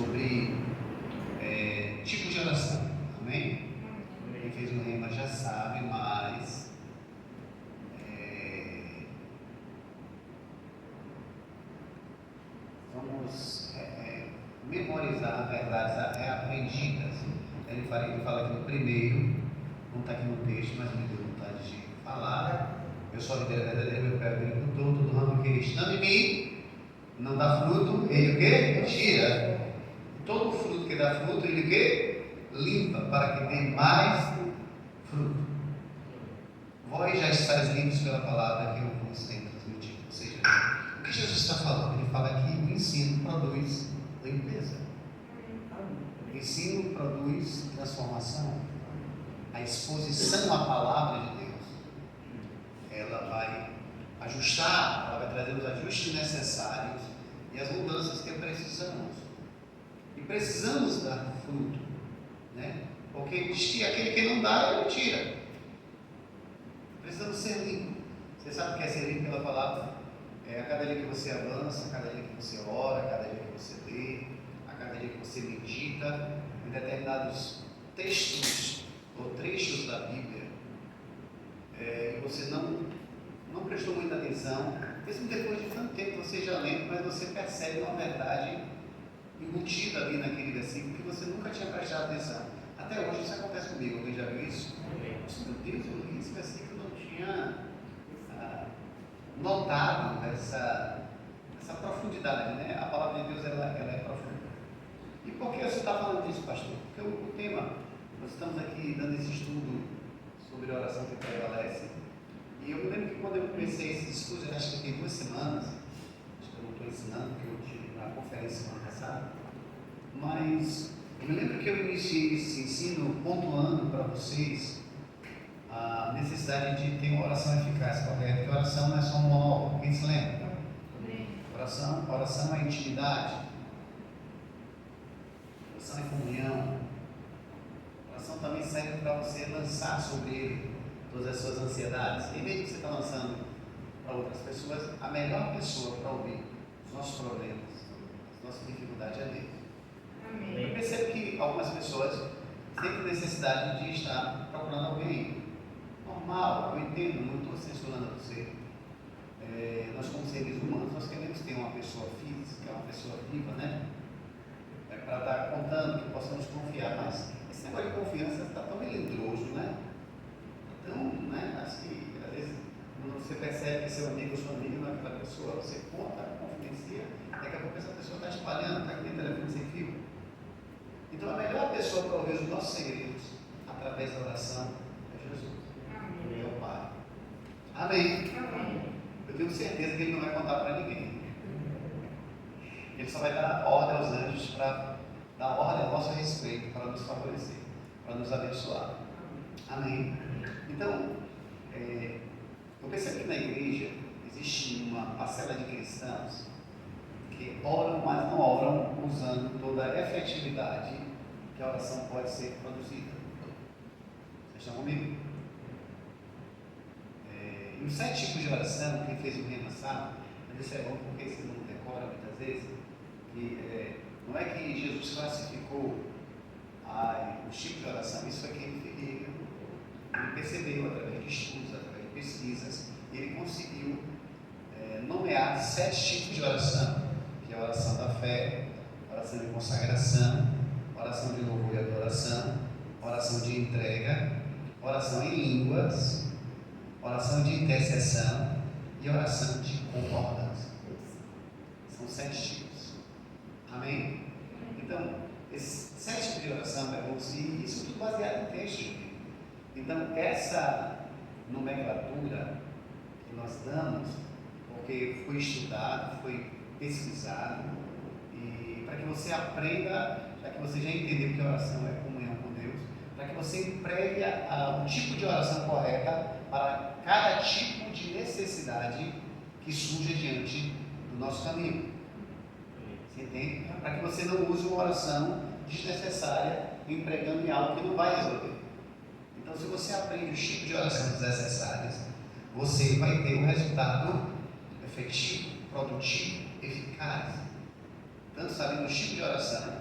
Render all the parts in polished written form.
sobre tipos de oração, amém? Quem fez o rema já sabe, mas vamos memorizar verdades reaprendidas. Ele fala aqui no primeiro, não está aqui no texto, mas me deu vontade de falar. Eu sou a videira verdadeira, meu pai é o agricultor, todo ramo que estando em mim não dá fruto, ele o quê? Tira. Todo fruto que dá fruto, ele o quê? Limpa, para que dê mais fruto. Vós já estáis limpos pela palavra que eu vos tenho transmitido. Ou seja, o que Jesus está falando? Ele fala que o ensino produz limpeza. O ensino produz transformação. A exposição à palavra de Deus, ela vai ajustar, ela vai trazer os ajustes necessários e as mudanças que precisamos. E precisamos dar fruto, né? Porque diz que aquele que não dá, ele tira. Precisamos ser limpos. Você sabe o que é ser limpo pela palavra? A cada dia que você avança, a cada dia que você ora, a cada dia que você lê, a cada dia que você medita em determinados textos ou trechos da Bíblia, e você não prestou muita atenção, mesmo depois de tanto tempo você já lembra, mas você percebe uma verdade embutida ali naquele versículo que você nunca tinha prestado atenção. Até hoje isso acontece comigo. Alguém já viu isso? Meu Deus, eu li esse versículo, eu não tinha notado essa profundidade, né? A palavra de Deus ela é profunda. E por que você está falando disso, pastor? Porque o tema, nós estamos aqui dando esse estudo sobre a oração que prevalece. E eu me lembro que quando eu comecei esse estudo, acho que tem 2 semanas, acho que eu não estou ensinando, porque eu tive na conferência semana passada, mas eu me lembro que eu iniciei esse ensino pontuando para vocês a necessidade de ter uma oração eficaz, correta. Porque oração não é só um monólogo, quem se lembra? Oração é intimidade, oração é comunhão, oração também serve para você lançar sobre ele todas as suas ansiedades. Em vez de você estar lançando para outras pessoas, a melhor pessoa para ouvir os nossos problemas, as nossas dificuldades é Deus. Amém. Eu percebo que algumas pessoas sentem necessidade de estar procurando alguém. Normal, eu entendo, não estou censurando você. Nós como seres humanos, nós queremos ter uma pessoa física, uma pessoa viva, né? Para estar contando, que possamos confiar, mas esse negócio de confiança está tão melindroso, né? Então, né, acho que às vezes quando você percebe que seu amigo ou sua amiga não é aquela pessoa, você conta, confidencia, daqui a pouco essa pessoa está espalhando, está aqui no telefone sem fio. Então a melhor pessoa para ouvir os nossos segredos através da oração é Jesus. Amém. É o Pai. Amém. Amém. Eu tenho certeza que Ele não vai contar para ninguém. Ele só vai dar ordem aos anjos para dar ordem ao nosso respeito, para nos favorecer, para nos abençoar. Amém. Então, eu percebo que na igreja existe uma parcela de cristãos que oram, mas não oram usando toda a efetividade que a oração pode ser produzida. Vocês estão comigo? E os 7 tipos de oração, quem fez o rema sabe, mas isso é bom porque você não decora muitas vezes, que não é que Jesus classificou os tipos de oração, isso é que ele percebeu através de estudos, através de pesquisas, e ele conseguiu nomear 7 tipos de oração, que é a oração da fé, oração de consagração, oração de louvor e adoração, oração de entrega, oração em línguas, oração de intercessão e oração de concordância. São 7 tipos. Amém? Então, esses 7 tipos de oração, e isso tudo baseado em texto. Então, essa nomenclatura que nós damos, porque foi estudado, foi pesquisado, e para que você aprenda, já que você já entendeu que a oração é comunhão com Deus, para que você empregue o tipo de oração correta para cada tipo de necessidade que surge diante do nosso caminho. Você entende? Para que você não use uma oração desnecessária empregando em algo que não vai resolver. Então, se você aprende os tipos de orações necessárias, você vai ter um resultado efetivo, produtivo, eficaz. Tanto sabendo os tipos de oração,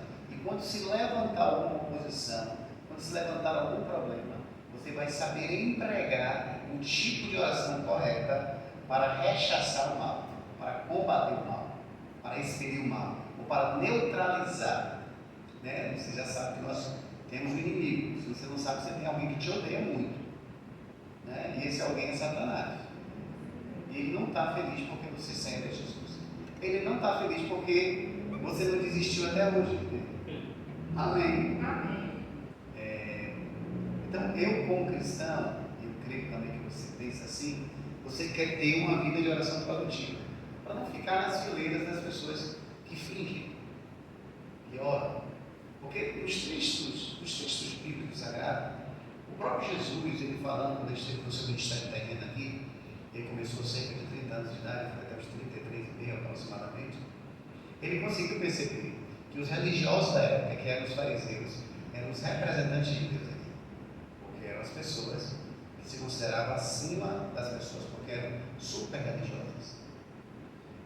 quando se levantar alguma oposição, quando se levantar algum problema, você vai saber empregar o tipo de oração correta para rechaçar o mal, para combater o mal, para expelir o mal, ou para neutralizar. Né? Você já sabe que nós temos um inimigo. Se você não sabe, você tem alguém que te odeia muito. Né? E esse alguém é Satanás. E ele não está feliz porque você serve a Jesus. Ele não está feliz porque você não desistiu até hoje. Amém? Amém. Então, eu como cristão, eu creio também que você pensa assim, você quer ter uma vida de oração produtiva, para não ficar nas fileiras das pessoas que fingem, que oram. Porque os textos bíblicos sagrados, o próprio Jesus, ele falando, quando ele esteve no seu ministério terreno aqui, ele começou cerca de 30 anos de idade, foi até os 33 e meio aproximadamente, ele conseguiu perceber que os religiosos da época, que eram os fariseus, eram os representantes de Deus aqui, porque eram as pessoas que se consideravam acima das pessoas, porque eram super religiosas.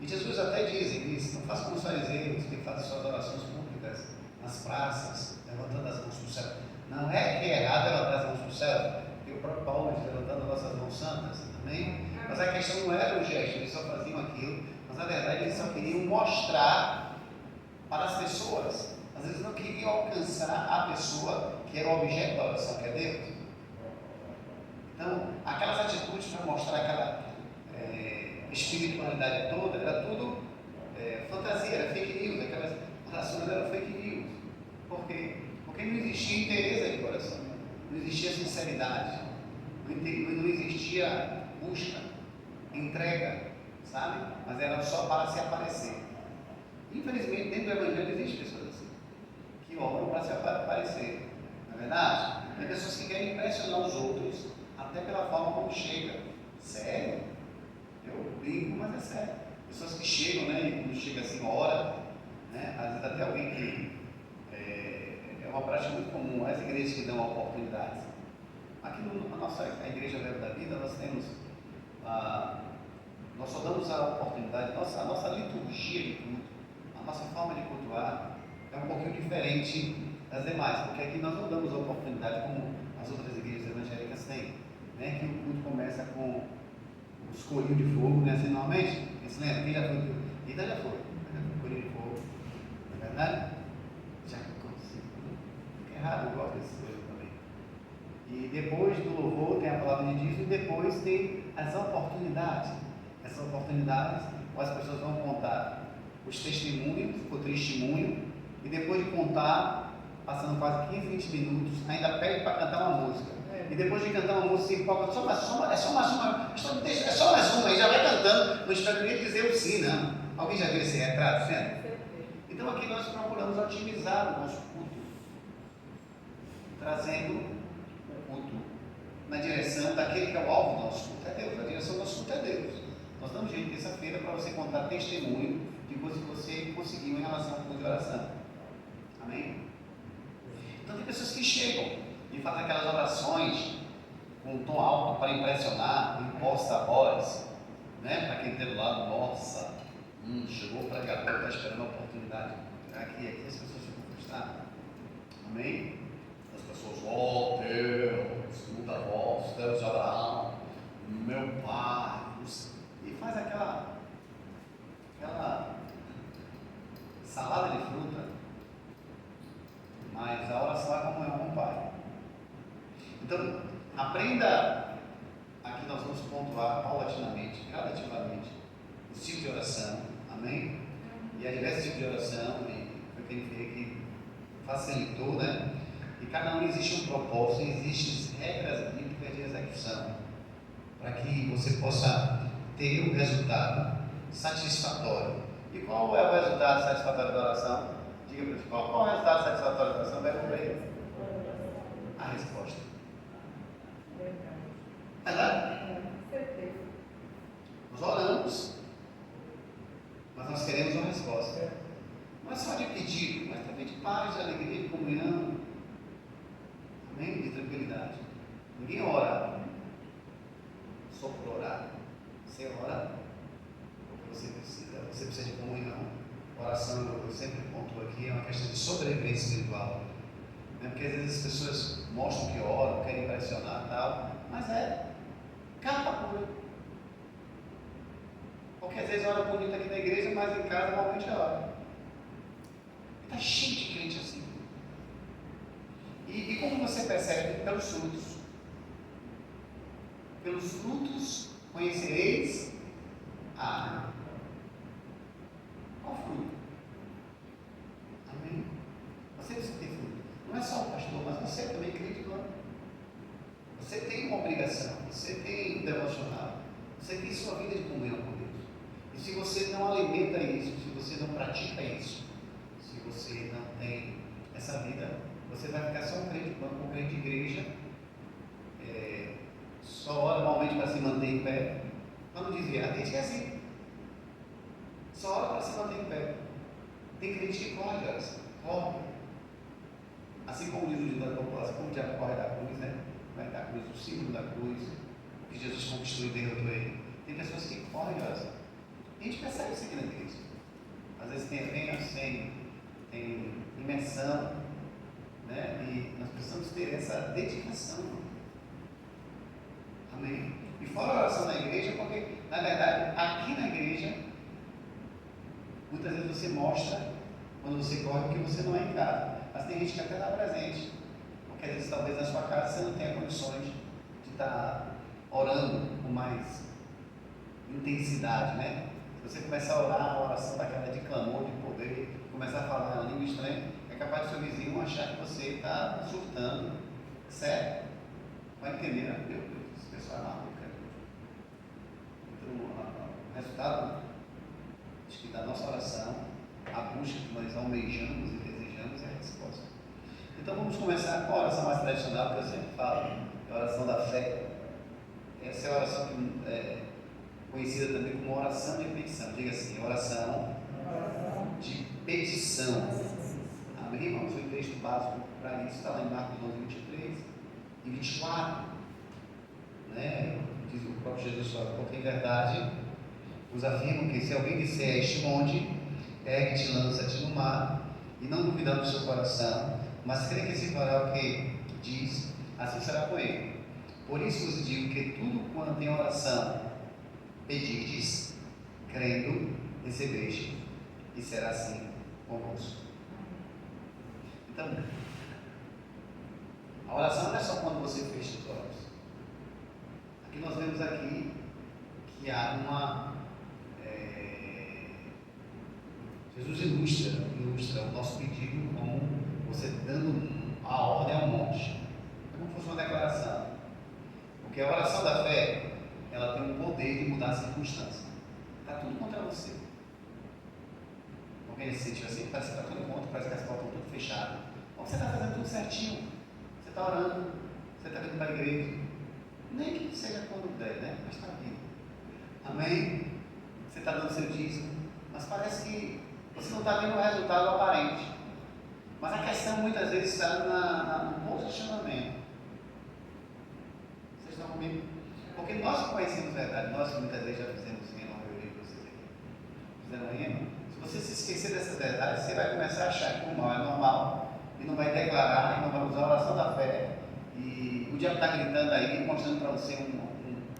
E Jesus até diz isso: não faça como os fariseus, que fazem suas orações públicas nas praças, levantando as mãos para o céu. Não é que é errado levantar as mãos para o céu, e o próprio Paulo diz, levantando as nossas mãos santas, amém? Mas a questão não era o gesto, eles só faziam aquilo, mas na verdade eles só queriam mostrar para as pessoas. Às vezes não queriam alcançar a pessoa que era o objeto da oração, que é Deus. Então, aquelas atitudes para mostrar aquela espiritualidade toda, era tudo fantasia, era fake news, aquelas orações eram fake news. Por quê? Porque não existia interesse de coração, não existia sinceridade, não existia busca, entrega, sabe? Mas era só para se aparecer. Infelizmente, dentro do Evangelho existem pessoas assim, que oram para se aparecer, não é verdade? Tem pessoas que querem impressionar os outros, até pela forma como chega. Sério? Eu brinco, mas é sério. Pessoas que chegam, né, e quando chega assim, ora, né, às vezes até alguém que é uma prática muito comum, as igrejas que dão oportunidades. Aqui na nossa igreja Verbo da Vida, nós temos, nós só damos a oportunidade, a nossa liturgia de culto, a nossa forma de cultuar é um pouquinho diferente das demais, porque aqui nós não damos a oportunidade como as outras igrejas evangélicas têm, né, que o culto começa com os corinhos de fogo, né, assim, normalmente, você lembra? Quem já foi? Rita já foi, corinho de fogo, não é verdade? Já consigo, fica errado, eu gosto dessas coisas também. E depois do louvor tem a palavra de Deus e depois tem as oportunidades. Essas oportunidades, as pessoas vão contar os testemunhos, o testemunho, e depois de contar, passando quase 15, 20 minutos, ainda pede para cantar uma música. E depois de cantar uma música, se empolga, é só mais uma, é só mais uma, e já vai cantando, não espera ninguém dizer o sim, não. Alguém já viu esse retrato, certo? Então aqui nós procuramos otimizar o nosso culto, trazendo o culto na direção daquele que é o alvo do nosso culto, é Deus, a direção do nosso culto é Deus. Nós damos jeito terça-feira para você contar testemunho de coisas que você conseguiu em relação ao culto de oração. Amém? Então tem pessoas que chegam e fazem aquelas orações com um tom alto para impressionar, imposta a voz, né? Para quem tem do lado, nossa, chegou o pregador, está esperando a oportunidade. Aqui as pessoas ficam frustradas. Amém? As pessoas, Deus, muda a voz, Deus de Abraão, meu pai, e faz aquela salada de fruta, mas a oração é comunhão com o Pai. Então, aprenda, aqui nós vamos pontuar paulatinamente, gradativamente, o tipo de oração, amém? E há diversos tipos de oração, e foi quem fez que facilitou, né? E cada um existe um propósito, existem regras bíblicas de execução, para que você possa ter o resultado satisfatório. E qual é o resultado satisfatório da oração? Diga para mim, qual é o resultado satisfatório da oração? Vai para ele. A resposta. É verdade? Nós oramos, mas nós queremos uma resposta. Não é só de pedido, mas também de paz, de alegria, de comunhão. Amém? De tranquilidade. Ninguém ora só por orar. Você ora porque você precisa de comunhão, Oração, eu sempre pontuo aqui, é uma questão de sobrevivência espiritual. Né? Porque às vezes as pessoas mostram que oram, querem impressionar e tal, mas é capa pura. Porque às vezes ora bonito aqui na igreja, mas em casa normalmente ora. Está cheio de crente assim. E como você percebe? Pelos frutos. Pelos frutos conhecereis a árvore. Qual fruto? Amém? Você precisa ter fruto. Não é só o pastor, mas você também, crente, não. Você tem uma obrigação, você tem um devocional, você tem sua vida de comunhão com Deus. E se você não alimenta isso, se você não pratica isso, se você não tem essa vida, você vai ficar só um crente de igreja, só ora normalmente para se manter em pé. Vamos desviar, tem gente é assim, só ora para se manter em pé. Tem crente que corre, corre. Assim como diz o ditado popular, assim como o diabo corre da cruz, né? Vai da cruz, o símbolo da cruz, o que Jesus conquistou e derrotou ele. Tem pessoas que correm, a gente percebe isso aqui na igreja. Às vezes tem eventos, tem imersão, né? E nós precisamos ter essa dedicação. Amém? E fora a oração na igreja, porque na verdade aqui na igreja muitas vezes você mostra quando você corre que você não é em casa, mas tem gente que até dá presente, porque às vezes talvez na sua casa você não tenha condições de estar orando com mais intensidade, né? Se você começar a orar uma oração daquela de clamor, de poder, começar a falar uma língua estranha, é capaz do seu vizinho achar que você está surtando. Sério? Vai entender, né? Meu Deus, esse pessoal é maluco. Então, o resultado acho que da nossa oração, a busca que nós almejamos e desejamos é a resposta. Então vamos começar com a oração mais tradicional, que eu sempre falo, a oração da fé. Essa é a oração que é conhecida também como oração de petição. Diga assim, oração de petição. Amém, irmãos? O texto básico para isso está lá em Marcos 11, 23 e 24. Né? Diz o próprio Jesus fala, porque em verdade vos afirmo que se alguém disser a este monte, ergue-te e lança-te no mar, e não duvidar no seu coração, mas crê que se fará o que diz, assim será com ele. Por isso vos digo que tudo quanto em oração pedirdes, crendo, recebeste, e será assim convosco. Então, a oração não é só quando você fecha os olhos. Aqui nós vemos aqui que há uma Jesus ilustra o nosso pedido como você dando a ordem ao monte. É como se fosse uma declaração. Porque a oração da fé, ela tem o poder de mudar a circunstância. Está tudo contra você. Alguém se sentiu assim? Parece que está tudo contra, parece que as portas estão tudo fechadas. Ou você está fazendo tudo certinho. Você está orando, você está vindo para a igreja. Nem que seja quando der, né? Mas está vindo. Amém? Você está dando seu dízimo. Mas parece que você não está vendo o resultado aparente. Mas a questão muitas vezes está no posicionamento. Vocês estão comigo? Porque nós conhecemos a verdade, nós muitas vezes já fizemos rima, a maioria de vocês aqui. Fizeram rima? Se você se esquecer dessas verdades, você vai começar a achar que o mal é normal e não vai declarar, e não vai usar a oração da fé. E o diabo está gritando aí, mostrando para você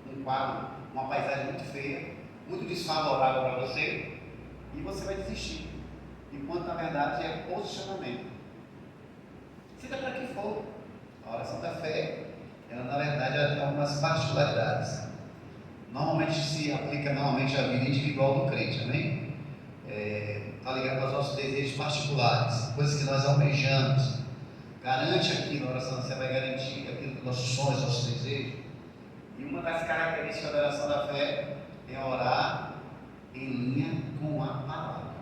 um quadro, uma paisagem muito feia, muito desfavorável para você. E você vai desistir, enquanto na verdade é posicionamento. Seja para que for, a oração da fé, ela na verdade ela tem algumas particularidades. Normalmente se aplica à vida individual do crente, amém? Está ligado aos nossos desejos particulares, coisas que nós almejamos. Garante aquilo, a oração da fé vai garantir aquilo que nossos sonhos, nossos desejos. E uma das características da oração da fé é orar em linha com a palavra.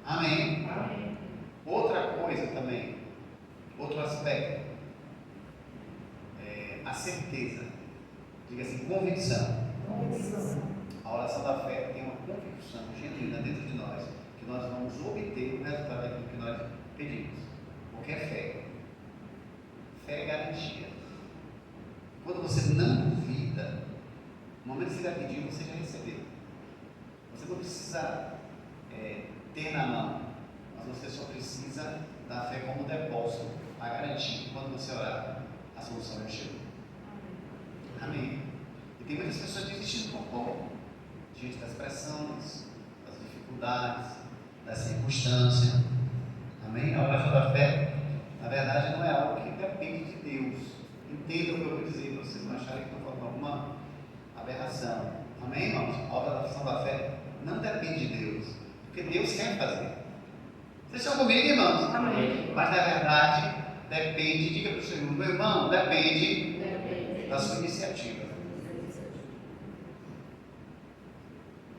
Amém? Amém. Outra coisa também, outro aspecto, a certeza. Diga assim, convicção. A oração da fé tem uma convicção genuína dentro de nós, que nós vamos obter o resultado daquilo que nós pedimos. Porque é fé. Fé é garantia. Quando você não duvida, no momento que você vai pedir, você já recebeu. Você não precisa ter na mão, mas você só precisa da fé como depósito, a garantir que quando você orar, a solução já chegou. Amém. E tem muitas pessoas desistindo por pouco, diante das pressões, das dificuldades, das circunstâncias. Amém? A oração da fé, na verdade, não é algo que depende de Deus. Entenda o que eu vou dizer, para vocês não acharem que eu estou falando alguma aberração. Amém, irmãos? A oração da fé não depende de Deus, porque Deus quer fazer. Vocês estão comigo, irmãos? Amém. Mas na verdade, depende, diga para o seu irmão, meu irmão, depende da sua iniciativa.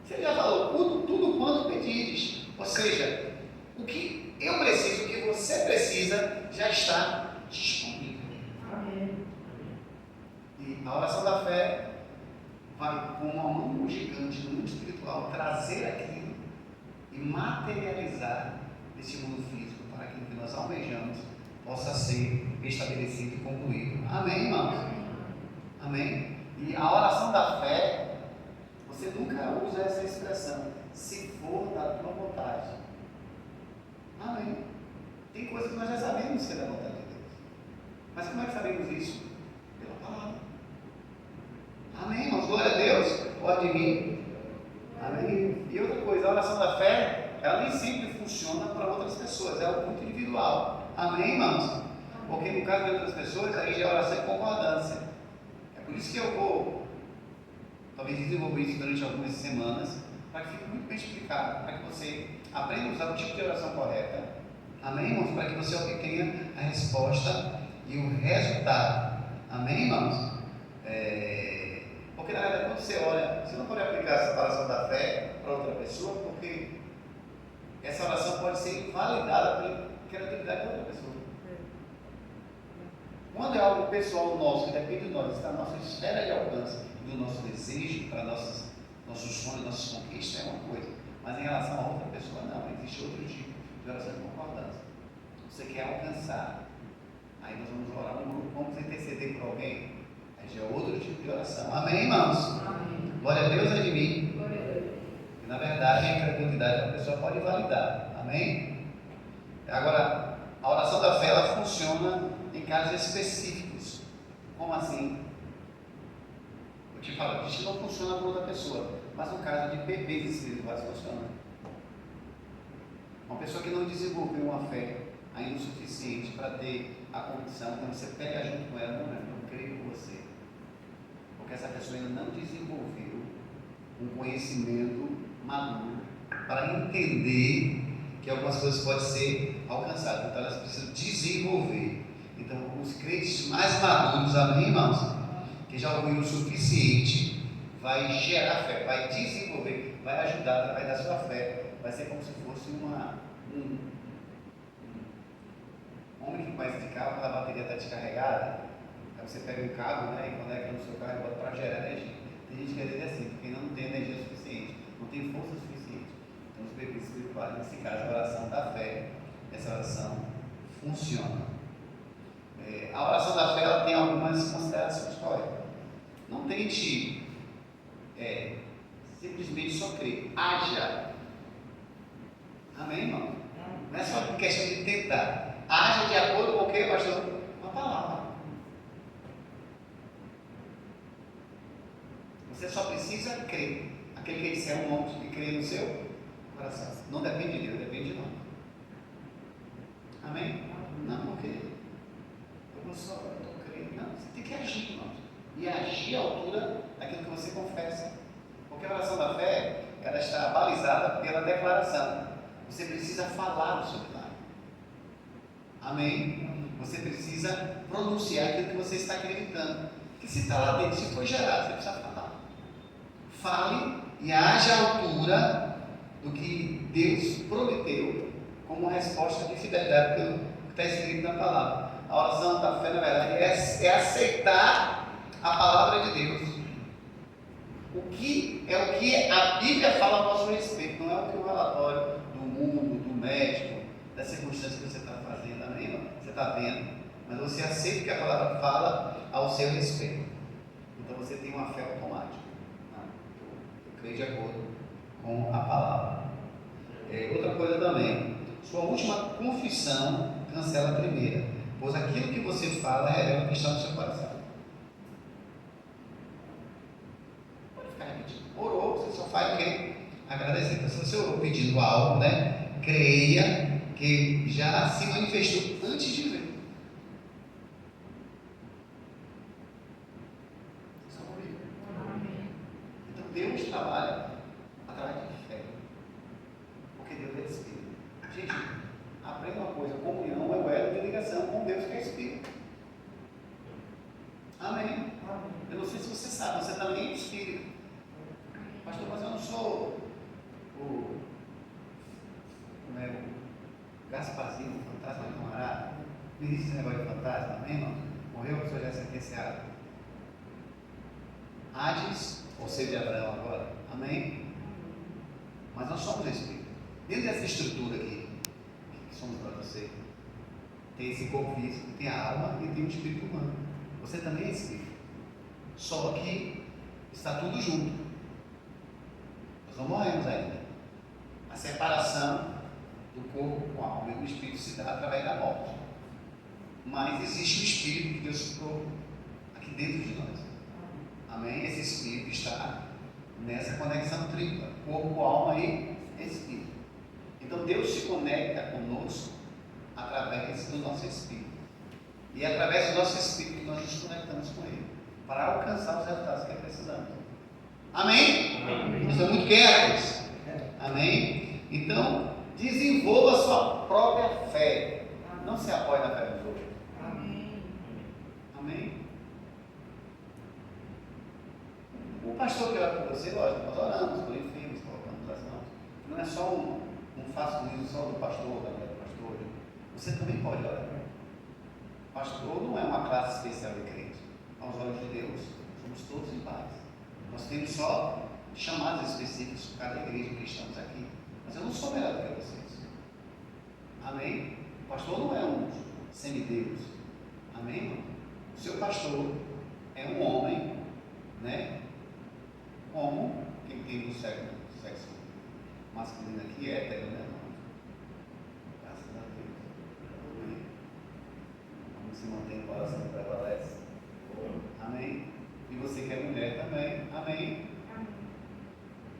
Você já falou, tudo quanto pedires. Ou seja, o que eu preciso, o que você precisa, já está disponível. Amém. E a oração da fé vai, com uma mão gigante no mundo espiritual, trazer aquilo e materializar nesse mundo físico, para que o que nós almejamos possa ser estabelecido e concluído. Amém, irmãos? Amém? E a oração da fé, você nunca usa essa expressão, se for da tua vontade. Amém? Tem coisas que nós já sabemos que é da vontade de Deus. Mas como é que sabemos isso? Pela palavra. Amém, irmãos? Glória a Deus. Pode vir. Amém? E outra coisa, a oração da fé, ela nem sempre funciona para outras pessoas, é algo muito individual. Amém, irmãos? Porque no caso de outras pessoas, aí já é oração em concordância. É por isso que eu vou, talvez, desenvolver isso durante algumas semanas, para que fique muito bem explicado, para que você aprenda a usar o tipo de oração correta. Amém, irmãos? Para que você obtenha a resposta e o resultado. Amém, irmãos? Porque na verdade, quando você ora, você não pode aplicar essa oração da fé para outra pessoa, porque essa oração pode ser invalidada pela criatividade de outra pessoa. Quando é algo pessoal nosso, que depende de nós, está na nossa esfera de alcance, do nosso desejo, para nossos sonhos, nossas conquistas, é uma coisa. Mas em relação a outra pessoa, não. Existe outro tipo de oração de concordância. Você quer alcançar, aí nós vamos orar um grupo, vamos interceder por alguém, aí já é outro tipo de oração. Amém, irmãos? Amém. Glória a Deus é de mim. Glória a Deus. E na verdade, a incredulidade a pessoa pode validar. Amém? Agora, a oração da fé, ela funciona em casos específicos. Como assim? Eu te falo, isso não funciona para outra pessoa, mas no caso de bebês espirituais funciona. Uma pessoa que não desenvolveu uma fé ainda o suficiente para ter a condição, quando você pega junto com ela, não, eu creio com você. Porque essa pessoa ainda não desenvolveu um conhecimento maduro para entender que algumas coisas podem ser alcançadas, então elas precisam desenvolver. Então, os crentes mais maduros, amém, irmãos? Que já ouviram o suficiente, vai gerar fé, vai desenvolver, vai ajudar através da sua fé. Vai ser como se fosse um homem que conhece de carro, quando a bateria está descarregada, aí você pega um cabo, né, e conecta no seu carro e bota para gerar energia. Tem gente que às vezes é assim, porque não tem energia suficiente, não tem força suficiente. Então, os bebês espirituais, nesse caso, a oração da fé, essa oração funciona. A oração da fé, ela tem algumas considerações corretas. Não tente simplesmente só crer, haja. Amém, irmão? Não é só questão de tentar. Haja de acordo com o que, pastor? Com a palavra. Você só precisa crer. Aquele que disser um monte e crer no seu coração. Não depende de Deus, depende de nós. Amém? Não, porque eu estou crendo. Não, você tem que agir, irmãos. E agir à altura daquilo que você confessa. Porque a oração da fé, ela está balizada pela declaração. Você precisa falar o seu milagre. Amém? Você precisa pronunciar aquilo que você está acreditando. Que se está lá dentro, se foi gerado, você precisa falar. Fale e haja à altura do que Deus prometeu como resposta de fidelidade pelo que está escrito na palavra. A oração da fé, na verdade, é aceitar a palavra de Deus. O que a Bíblia fala a nosso respeito, não é o que o relatório do mundo, do médico, da circunstância que você está fazendo, amém? Você está vendo, mas você aceita o que a palavra fala ao seu respeito. Então você tem uma fé automática. Eu creio de acordo com a palavra. Outra coisa também, sua última confissão cancela a primeira, pois aquilo que você fala revela o que está no seu coração. Pode ficar repetindo. Orou, você só faz o quê? Agradecer. Então, se você orou pedindo algo, né? Creia que já se manifestou antes de ver. Então Deus trabalha através de fé. Porque Deus é Espírito. Gente, aprenda uma coisa: comunhão é o elo de ligação com Deus que é Espírito. Amém? Eu não sei se você sabe, você também é Espírito. Pastor, mas eu não sou o Gasparzinho, o fantasma de camarada. Não existe esse negócio de fantasma, amém, irmão? Morreu, a pessoa já é sentenciada. Hades, ou seja, de Abraão agora, amém? Mas nós somos Espírito. Dentro dessa estrutura aqui, que somos nós, você, tem esse corpo físico, tem a alma e tem o espírito humano. Você também é Espírito. Só que está tudo junto. Nós não morremos ainda. A separação do corpo com a alma e do espírito se dá através da morte. Mas existe o Espírito que Deus soprou aqui dentro de nós. Amém? Esse Espírito está nessa conexão tripla: corpo, alma e espírito. Então Deus se conecta conosco através do nosso Espírito. E é através do nosso Espírito que nós nos conectamos com Ele, para alcançar os resultados que precisamos. Amém? Amém. Estão muito quietos? Amém? Então, desenvolva a sua própria fé. Não se apoie na fé dos outros. Amém? Amém? O pastor que ora por você, lógico, nós oramos por enfermos, colocamos as mãos. Não é só um faço isso só do pastor, da mulher do pastor. Você também pode orar. Pastor não é uma classe especial de crente. Aos olhos de Deus, somos todos iguais. Nós temos só chamados específicos por cada igreja que estamos aqui. Mas eu não sou melhor do que vocês. Amém? O pastor não é um semideus. Amém, irmão? O seu pastor é um homem, né? Como quem tem o sexo masculino aqui é hétero, né? Graças a Deus. Amém? Como se mantém o coração que prevalece. Amém? E você que é mulher também. Amém?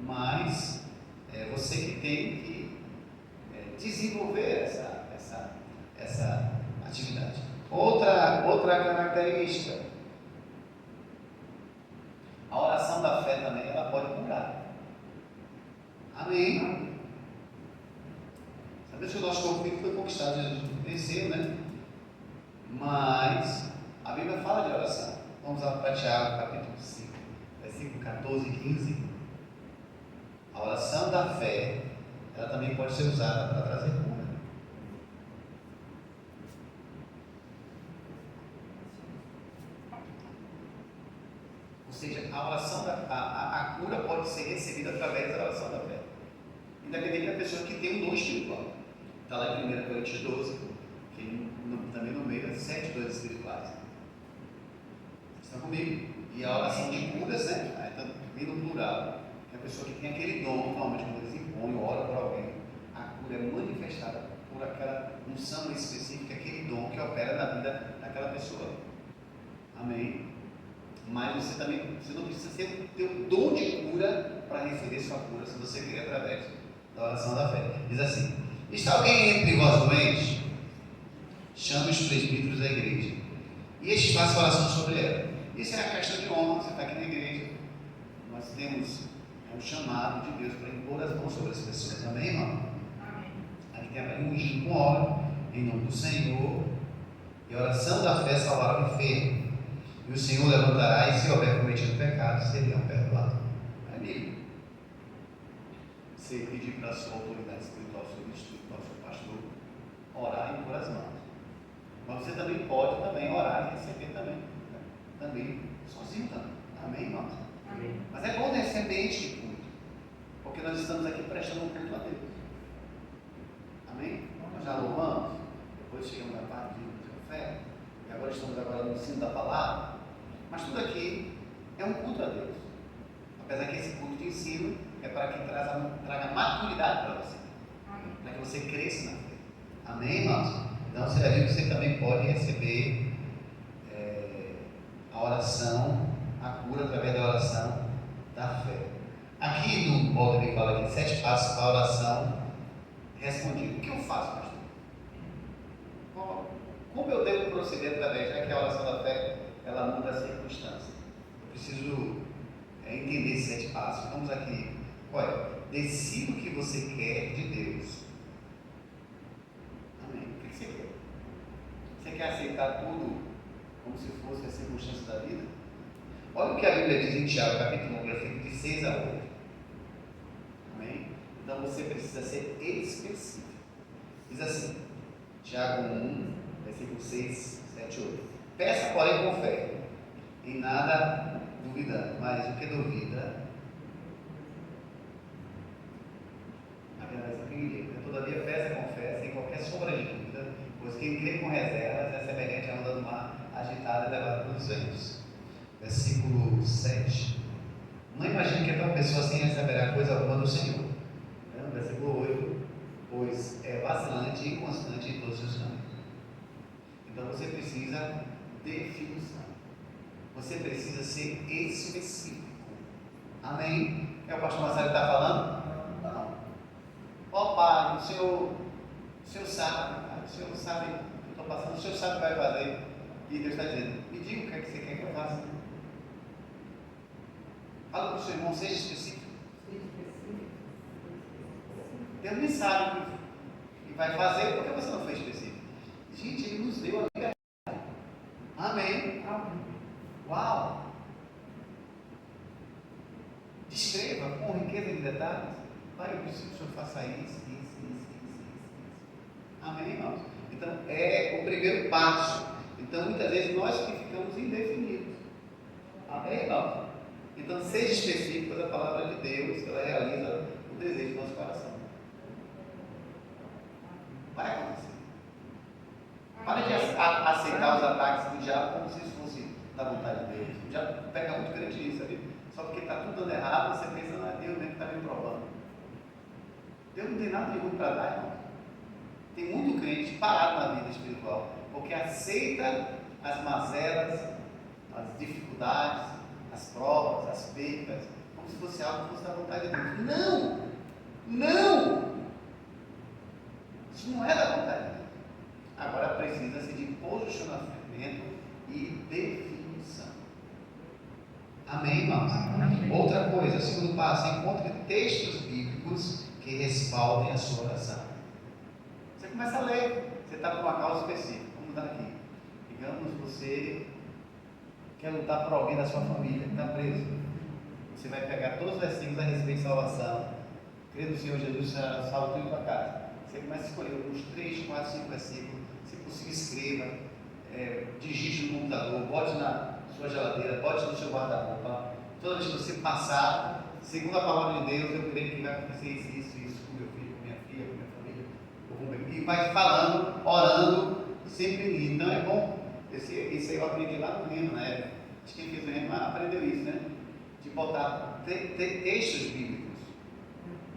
Mas é você que tem que desenvolver essa atividade. Outra característica: a oração da fé também, ela pode curar. Amém? Sabe que o nosso corpo foi conquistado, Jesus venceu, né? Mas a Bíblia fala de oração. Vamos lá para Tiago, capítulo 5, versículo 14 e 15. A oração da fé, ela também pode ser usada para trazer cura. Ou seja, a oração a cura pode ser recebida através da oração da fé. Independente da pessoa que tem um dom espiritual. Está lá em 1 Coríntios 12, que também nomeia 7 dons espirituais. Estão comigo? E a oração de curas, né? Então, bem no plural. Que a pessoa que tem aquele dom, normalmente quando eles impõem, ora por alguém, a cura é manifestada por aquela unção específica, aquele dom que opera na vida daquela pessoa. Amém? Mas você não precisa ter o dom de cura para receber sua cura, se você quer através da oração da fé. Diz assim: está alguém entre vós doentes? Chame os presbíteros da igreja e estes façam oração sobre ela. Isso é a questão de honra. Você está aqui na igreja, nós temos um chamado de Deus para impor as mãos sobre as pessoas. Amém, irmão? Amém. Aqui tem a ungindo com óleo em nome do Senhor, e a oração da fé salvará o enfermo, e o Senhor levantará, e se houver cometido pecado, seriam perdoados. É Bíblia. Você pedir para a sua autoridade espiritual, seu espiritual, seu pastor, orar e impor as mãos. Mas você também pode orar e receber também. Também, sozinho também. Amém, irmãos? Amém. Mas é bom nesse ambiente de culto, porque nós estamos aqui prestando um culto a Deus. Amém? Nós já louvamos, depois chegamos na parte de fé, e agora estamos no ensino da palavra. Mas tudo aqui é um culto a Deus. Apesar que esse culto de ensino é para que traga maturidade para você. que você cresça na fé. Amém, irmãos? Então, você também pode receber a oração, a cura através da oração da fé. Aqui no modo de fala aqui, 7 passos para a oração respondida. O que eu faço, pastor? Como eu devo proceder através, já que a oração da fé, ela muda a circunstância? Eu preciso entender esses 7 passos. Vamos aqui. Olha, decida o que você quer de Deus. Amém. O que você quer? Você quer aceitar tudo como se fosse a circunstância da vida? Olha o que a Bíblia diz em Tiago, capítulo 1, versículo de 6 a 8. Amém? Então você precisa ser específico. Diz assim, Tiago 1, versículo 6, 7 e 8. Peça, porém, com fé, em nada duvidando, mas o que duvida, todavia peça com fé, sem qualquer sombra de dúvida, pois quem crê com reservas é semelhante à onda do mar agitada e levada pelos ventos. Versículo 7. Não imagine que é uma pessoa assim receberá coisa alguma do Senhor. Versículo 8. Pois é vacilante e inconstante em todos os seus caminhos. Então você precisa de definição. Você precisa ser específico. Amém? É o pastor Marcelo que está falando? Não. Ó Pai, o Senhor sabe, o Senhor sabe o que eu estou passando, o Senhor sabe o que vai fazer. E Deus está dizendo, me diga o que é que você quer que eu faça. Fala para o seu irmão, seja específico. Deus nem sabe o que vai fazer, porque você não foi específico. Gente, Ele nos deu a liberdade. Amém. Uau! Descreva com riqueza de detalhes. Pai, eu preciso que o Senhor faça isso. Amém, irmãos? Então, é o primeiro passo. Então, muitas vezes, nós que ficamos indefinidos. Amém, irmãos? Então, seja específico da palavra de Deus, ela realiza o desejo do nosso coração. Vai acontecer. Pare de aceitar os ataques do diabo como se isso fosse da vontade de Deus. O diabo pega muito crente nisso, sabe? Só porque está tudo dando errado, você pensa, não é Deus mesmo que está me provando. Deus não tem nada de ruim para dar, irmão. Tem muito crente parado na vida espiritual, porque aceita as mazelas, as dificuldades, as provas, as percas, como se fosse algo que fosse da vontade de Deus. Não! Não! Isso não é da vontade de Deus. Agora precisa-se de posicionamento e definição. Amém, irmãos? Amém. Outra coisa, segundo passo, encontre textos bíblicos que respaldem a sua oração. Você começa a ler, você está com uma causa específica. Vamos dar aqui. Digamos, você quer lutar por alguém da sua família que está preso. Você vai pegar todos os versículos a respeito de salvação. Crê no Senhor Jesus, será salvo tudo em tua casa. Você começa a escolher uns 3, 4, 5 versículos. Se possível, escreva, digite no computador, bote na sua geladeira, bote no seu guarda-roupa. Toda vez que você passar, segundo a palavra de Deus, eu creio que vai acontecer isso com meu filho, com minha filha, com minha família. E vai falando, orando, sempre. Então é bom. Isso aí eu aprendi lá no Rema, né? Acho que quem fez o Rema aprendeu isso, né? De botar textos bíblicos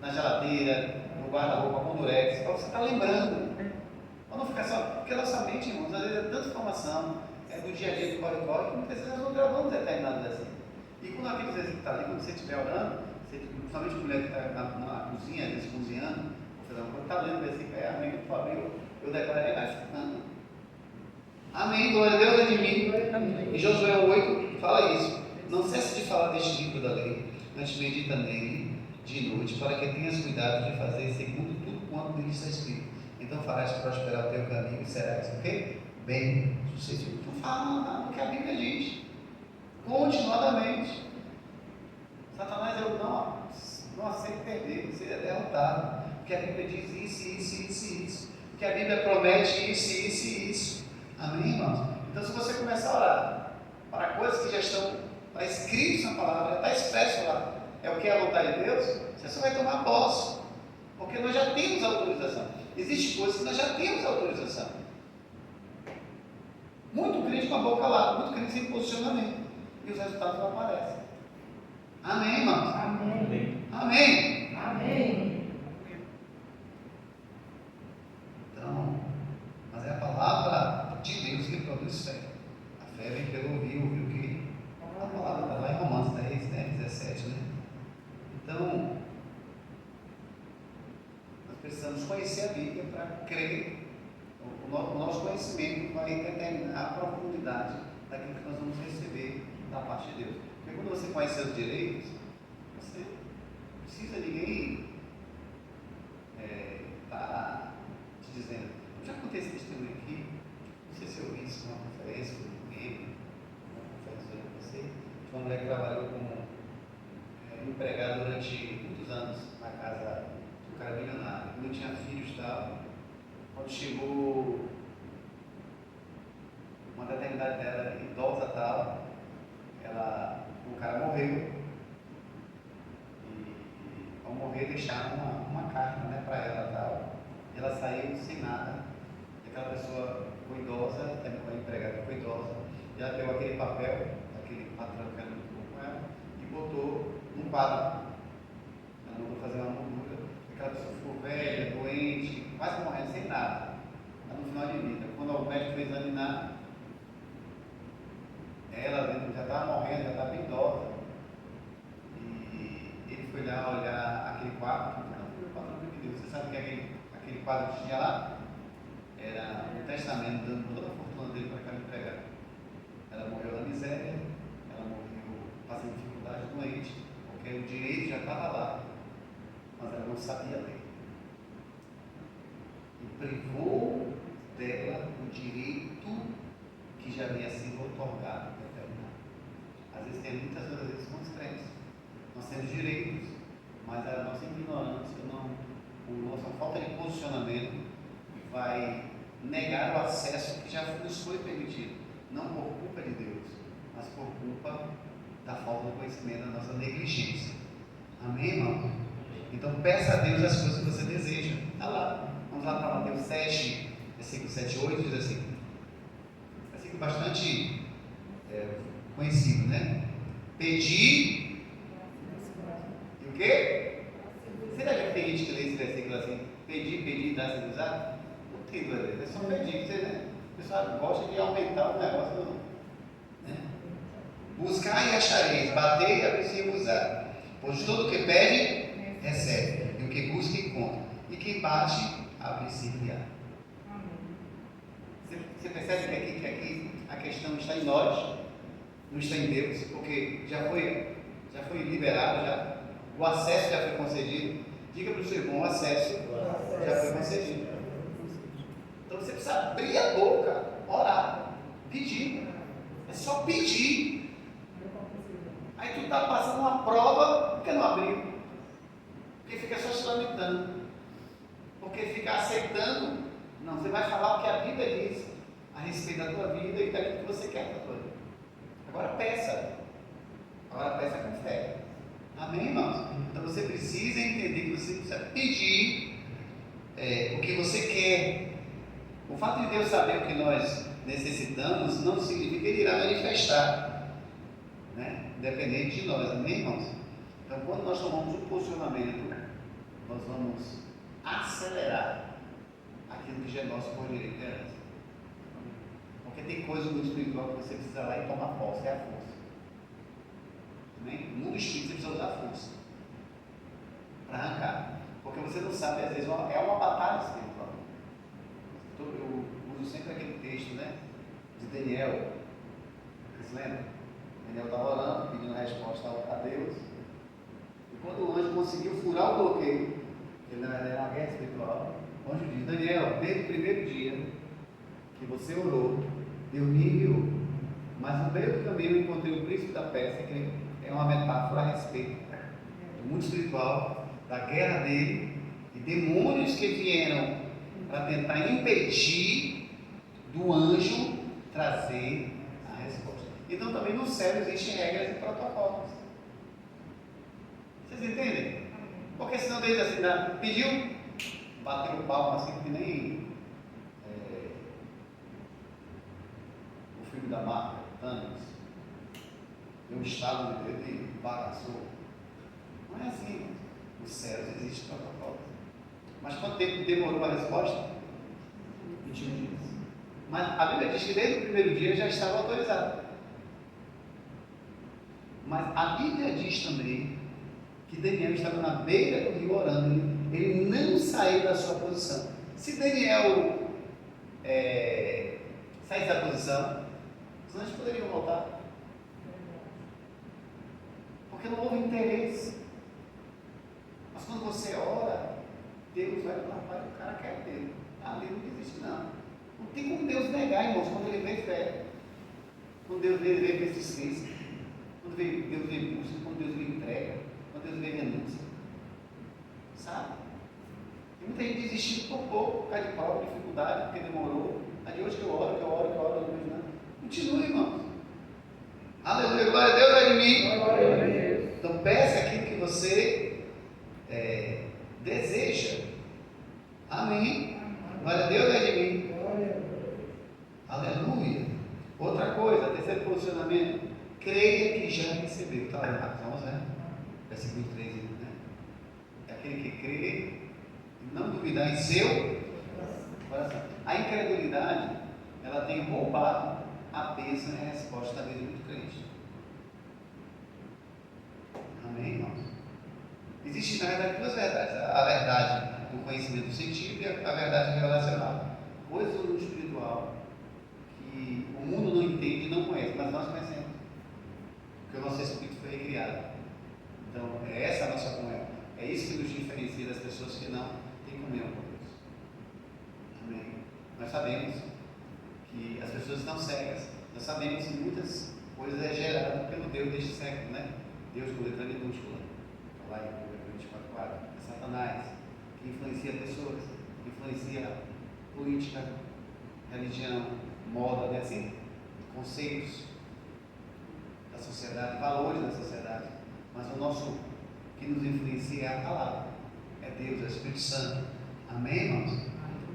na geladeira, no guarda-roupa, com durex, para você estar lembrando. Para não ficar só. Porque a nossa mente, irmãos, às vezes é tanta informação, do dia a dia do corre-corre, que muitas vezes nós não gravamos determinados assim. E quando aqueles vezes que está ali, quando você estiver orando, principalmente a mulher que está na cozinha, às vezes cozinhando, está lendo esse pé, amém, por favor, eu declarei, vai ficando. Amém, glória a Deus é de mim. E Josué 8 fala isso. Não cesse de falar deste livro da lei, mas medita nele de noite, para que tenhas cuidado de fazer segundo tudo quanto nele está escrito. Então farás prosperar o teu caminho e serás o quê? Bem sucedido. Não fala o que a Bíblia diz. Continuadamente. Satanás não aceita perder, você é derrotado. Porque a Bíblia diz isso. Porque a Bíblia promete isso. Amém, irmãos? Então, se você começar a orar para coisas que já estão escritas na palavra, já está expresso lá, é o que é a vontade de Deus, você só vai tomar posse. Porque nós já temos autorização. Existem coisas que nós já temos autorização. Muito crente com a boca lá, muito crente sem posicionamento. E os resultados não aparecem. Amém, irmãos? Amém. Amém. Amém. produz fé. A fé vem pelo ouvir o que? A palavra está lá em Romanos 10, né, 17, né? Então, nós precisamos conhecer a Bíblia para crer. O nosso conhecimento vai determinar a profundidade daquilo que nós vamos receber da parte de Deus. Porque quando você conhece seus direitos, você não precisa de ninguém estar te dizendo. Eu já contei esse testemunho aqui, não sei se eu vi isso numa conferência, uma conferência que eu passei, de uma mulher que trabalhou como empregada durante muitos anos na casa do cara milionário. Quando tinha filhos e tal, quando chegou uma determinada dela, idosa tal, o cara morreu e ao morrer deixaram uma carta, né, para ela tal, e ela saiu sem nada, e aquela pessoa ficou idosa, também a empregada ficou idosa, e ela pegou aquele papel, aquele patrão que ela ficou com ela, e botou num quadro. Ela mandou fazer uma moldura, aquela pessoa ficou velha, doente, quase morrendo, sem nada, no final de vida. Quando o médico foi examinar, ela já estava morrendo, já estava idosa, e ele foi lá olhar aquele quadro, não foi o quadro de Deus. Você sabe que aquele quadro que tinha lá era um testamento dando toda a fortuna dele para aquela empregada. Ela morreu na miséria, ela morreu passando dificuldade, doente, porque o direito já estava lá, mas ela não sabia ler. E privou dela o direito que já havia sido otorgado, determinado. Às vezes tem muitas outras vezes com os crentes. Nós temos direitos, mas a nossa ignorância, a nossa falta de posicionamento vai negar o acesso que já nos foi permitido. Não por culpa de Deus, mas por culpa da falta de conhecimento, da nossa negligência. Amém, irmão? Então peça a Deus as coisas que você deseja. Está lá. Vamos lá para Mateus 7, versículo 7 e 8, diz assim. Versículo bastante conhecido, né? Pedi. E o quê? Você já viu que tem gente que lê esse versículo assim? Pedi, dá-se usar? Não tem dúvida, é só pedir, você, né? O pessoal gosta de aumentar o negócio, né? Buscar e achareis, bater e abrir-se-vos-á. Pois todo o que pede, recebe, e o que busca, encontra, e quem bate, abre-se-lhe-á. Você percebe que aqui a questão está em nós, não está em Deus, porque já foi liberado, o acesso já foi concedido. Diga para o seu irmão, o acesso já foi concedido. Então você precisa abrir a boca, orar, pedir. É só pedir. Aí tu está passando uma prova, porque não abriu? Porque fica só se lamentando. Porque fica aceitando. Não, você vai falar o que a Bíblia diz a respeito da tua vida e daquilo que você quer da tua vida. Agora peça. Agora peça com fé. Amém, irmãos? Então você precisa entender que você precisa pedir o que você quer. O fato de Deus saber o que nós necessitamos não significa que Ele irá manifestar, né? Independente de nós. Amém, irmãos? Então quando nós tomamos um posicionamento, nós vamos acelerar aquilo que já é nosso por direito de herança. Porque tem coisa no espiritual que você precisa lá e tomar posse, é a força. Amém? No mundo espírito você precisa usar a força para arrancar. Porque você não sabe, às vezes é uma batalha espiritual. Eu uso sempre aquele texto, né? De Daniel. Vocês lembram? Daniel estava orando, pedindo a resposta a Deus. E quando o anjo conseguiu furar o bloqueio, ele na verdade era uma guerra espiritual, o anjo diz: Daniel, desde o primeiro dia que você orou, Deus me enviou. Mas no meio do caminho eu encontrei o príncipe da Pérsia, que é uma metáfora a respeito do mundo espiritual, da guerra dele, e demônios que vieram para tentar impedir do anjo trazer a resposta. Então também no céu existem regras e protocolos. Vocês entendem? Porque senão Deus assim, pediu, bateu o palmo assim que nem o filme da Marvel, Thanos, deu um estalo no dedo e bagaçou. Não é assim. Nos céus existem protocolos. Mas quanto tempo demorou a resposta? 21 dias. Mas a Bíblia diz que desde o primeiro dia já estava autorizado. Mas a Bíblia diz também que Daniel estava na beira do rio orando. Ele não saiu da sua posição. Se Daniel saísse da posição, os anjos poderiam voltar. Porque não houve interesse. Mas quando você ora, Deus vai lá, o cara quer Deus. Ali não existe não. Não tem como Deus negar, irmãos, quando ele vê fé. Quando Deus vê persistência. Quando Deus vê busca, quando Deus vê entrega, quando Deus vê renúncia. Sabe? Tem muita gente desistindo por pouco, por causa de prova, dificuldade, porque demorou. Aí hoje que eu oro, não vejo nada. Continue, irmãos. Aleluia, glória a Deus, vai de mim. Então peça aquilo que você deseja. Amém. Glória a Deus, vai de mim. Aleluia. Outra coisa, terceiro posicionamento. Creia que já recebeu. Está lá, vamos ver. Versículo 13, né? É aquele que crê e não duvidar em seu coração. A incredulidade, ela tem roubado a bênção e a resposta da vida do crente. Amém, irmãos? Existem, na verdade, duas verdades. A verdade do conhecimento científico e a verdade relacional. Coisas no espiritual que o mundo não entende e não conhece, mas nós conhecemos. Porque o nosso espírito foi recriado. Então, é essa a nossa comunhão. É isso que nos diferencia das pessoas que não têm comunhão com Deus. Amém? Nós sabemos que as pessoas estão cegas. Nós sabemos que muitas coisas é gerado pelo Deus deste século, né? Deus com letra minúscula. Lá em Provérbios 24:4. É Satanás, que influencia pessoas, que influencia política, religião, moda, né? Assim, conceitos da sociedade, valores da sociedade. Mas o nosso que nos influencia é a palavra, é Deus, é o Espírito Santo. Amém, irmãos?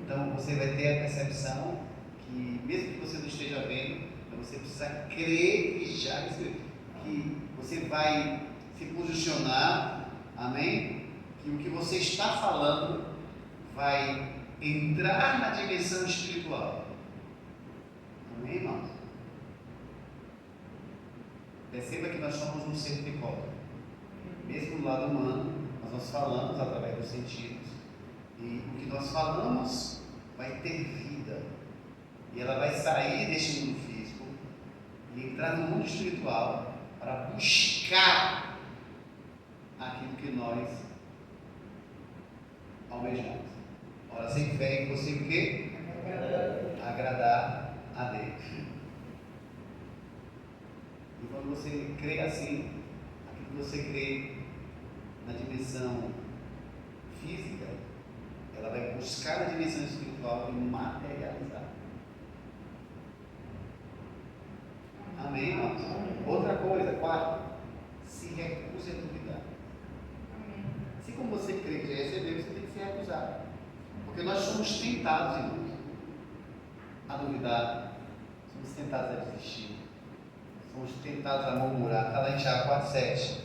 Então você vai ter a percepção que, mesmo que você não esteja vendo, você precisa crer que já recebeu, que você vai se posicionar, amém? Que o que você está falando vai entrar na dimensão espiritual. Amém, irmãos? Perceba que nós somos um ser psicólogo. Mesmo do lado humano, nós falamos através dos sentidos. E o que nós falamos vai ter vida. E ela vai sair deste mundo físico e entrar no mundo espiritual para buscar aquilo que nós almejamos. Ora, sem fé é impossível o quê? Agradar a Deus. E quando você crê assim, aquilo que você crê na dimensão física, ela vai buscar na dimensão espiritual e materializar. Amém, irmãos? Outra coisa, quarto, se recuse a duvidar. Assim como você crê que já recebeu, você tem que se recusar. Porque nós somos tentados, irmãos, a duvidar, somos tentados a desistir. Somos tentados a murmurar. Está lá em Tiago 4:7.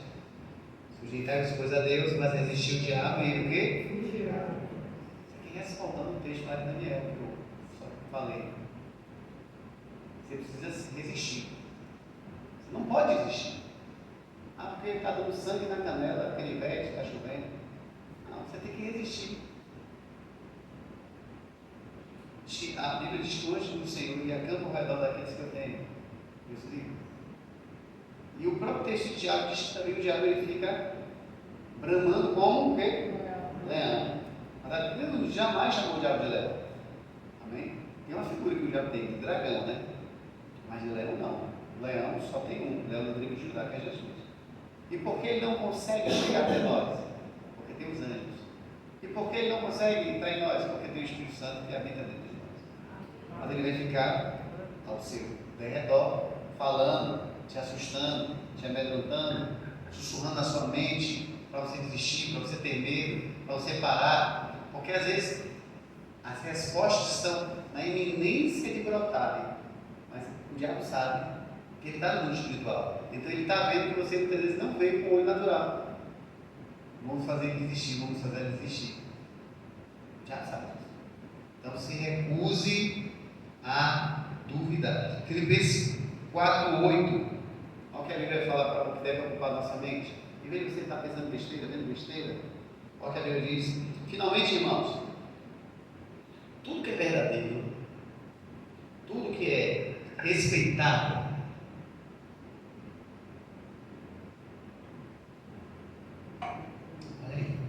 Sujeitai-vos, pois, a Deus, mas resistiu o diabo e ele o quê? Isso aqui respondendo o texto lá de Daniel, que eu só falei. Você precisa resistir. Você não pode desistir. Ah, porque está dando sangue na canela, canivete, está chovendo. Não, você tem que resistir. A Bíblia diz que o anjo do Senhor e acampa ao redor daqueles que eu tenho. Meus livros. E o próprio texto de Tiago diz que também o diabo ele fica bramando como o quê? Leão. Mas a Bíblia não jamais chamou o diabo de leão. Amém? Tem uma figura que o diabo tem, de dragão, né? Mas de leão não. Leão só tem um, leão da tribo de Judá, que é Jesus. E por que ele não consegue chegar até nós? Porque tem os anjos. E por que ele não consegue entrar em nós? Porque tem o Espírito Santo que habita dentro de nós. Mas ele vai ficar ao seu derredor, falando, te assustando, te amedrontando, sussurrando na sua mente, para você desistir, para você ter medo, para você parar, porque às vezes as respostas estão na iminência de brotarem, mas o diabo sabe que ele está no mundo espiritual, então ele está vendo que você muitas vezes não vê com o olho natural. Vamos fazer ele desistir, vamos fazer ele desistir. O diabo sabe disso. Então se recuse a duvidar. Filipenses 4:8. Olha o que a Bíblia fala para o que deve ocupar nossa mente. Em vez de você estar pensando besteira, vendo besteira, olha o que a Bíblia diz. Finalmente, irmãos, tudo que é verdadeiro, tudo que é respeitável, olha aí,